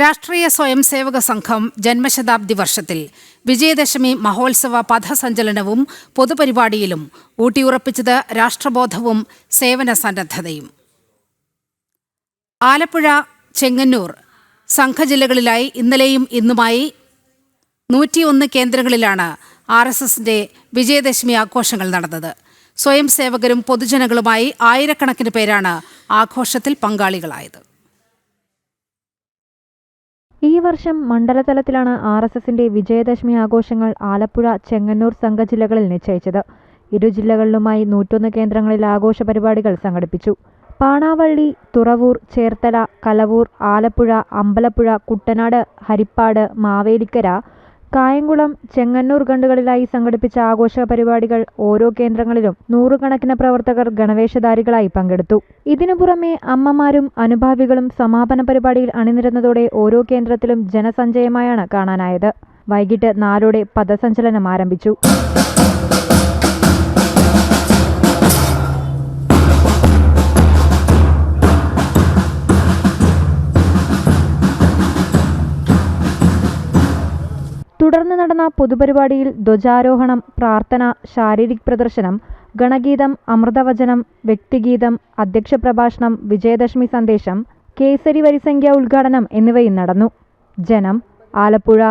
രാഷ്ട്രീയ സ്വയംസേവക സംഘം ജന്മശതാബ്ദി വർഷത്തിൽ വിജയദശമി മഹോത്സവ പഥസഞ്ചലനവും പൊതുപരിപാടിയിലും ഊട്ടിയുറപ്പിച്ചത് രാഷ്ട്രബോധവും സേവന സന്നദ്ധതയും. ആലപ്പുഴ, ചെങ്ങന്നൂർ സംഘജില്ലകളിലായി ഇന്നലെയും ഇന്നുമായി 101 കേന്ദ്രങ്ങളിലാണ് RSSന്റെ വിജയദശമി ആഘോഷങ്ങൾ നടന്നത്. സ്വയംസേവകരും പൊതുജനങ്ങളുമായി ആയിരക്കണക്കിന് പേരാണ് ആഘോഷത്തിൽ പങ്കാളികളായത്. ഈ വർഷം മണ്ഡലതലത്തിലാണ് RSSന്റെ വിജയദശമി ആഘോഷങ്ങൾ ആലപ്പുഴ, ചെങ്ങന്നൂർ സംഘജില്ലകളിൽ നിശ്ചയിച്ചത്. ഇരു ജില്ലകളിലുമായി 101 കേന്ദ്രങ്ങളിൽ ആഘോഷ പരിപാടികൾ സംഘടിപ്പിച്ചു. പാണാവള്ളി, തുറവൂർ, ചേർത്തല, കലവൂർ, ആലപ്പുഴ, അമ്പലപ്പുഴ, കുട്ടനാട്, ഹരിപ്പാട്, മാവേലിക്കര, കായംകുളം, ചെങ്ങന്നൂർ ഖണ്ഡുകളിലായി സംഘടിപ്പിച്ച ആഘോഷ പരിപാടികൾ ഓരോ കേന്ദ്രങ്ങളിലും നൂറുകണക്കിന് പ്രവർത്തകർ ഗണവേഷധാരികളായി പങ്കെടുത്തു. ഇതിനു പുറമെ അമ്മമാരും അനുഭാവികളും സമാപന പരിപാടിയിൽ അണിനിരന്നതോടെ ഓരോ കേന്ദ്രത്തിലും ജനസഞ്ചയമായാണ് കാണാനായത്. വൈകിട്ട് 4 പഥസഞ്ചലനം ആരംഭിച്ചു. തുടർന്ന് നടന്ന പൊതുപരിപാടിയിൽ ധ്വജാരോഹണം, പ്രാർത്ഥന, ശാരീരിക് പ്രദർശനം, ഗണഗീതം, അമൃതവചനം, വ്യക്തിഗീതം, അധ്യക്ഷ പ്രഭാഷണം, വിജയദശമി സന്ദേശം, കേസരി വരിസംഖ്യ ഉദ്ഘാടനം എന്നിവയും നടന്നു. ജനം, ആലപ്പുഴ.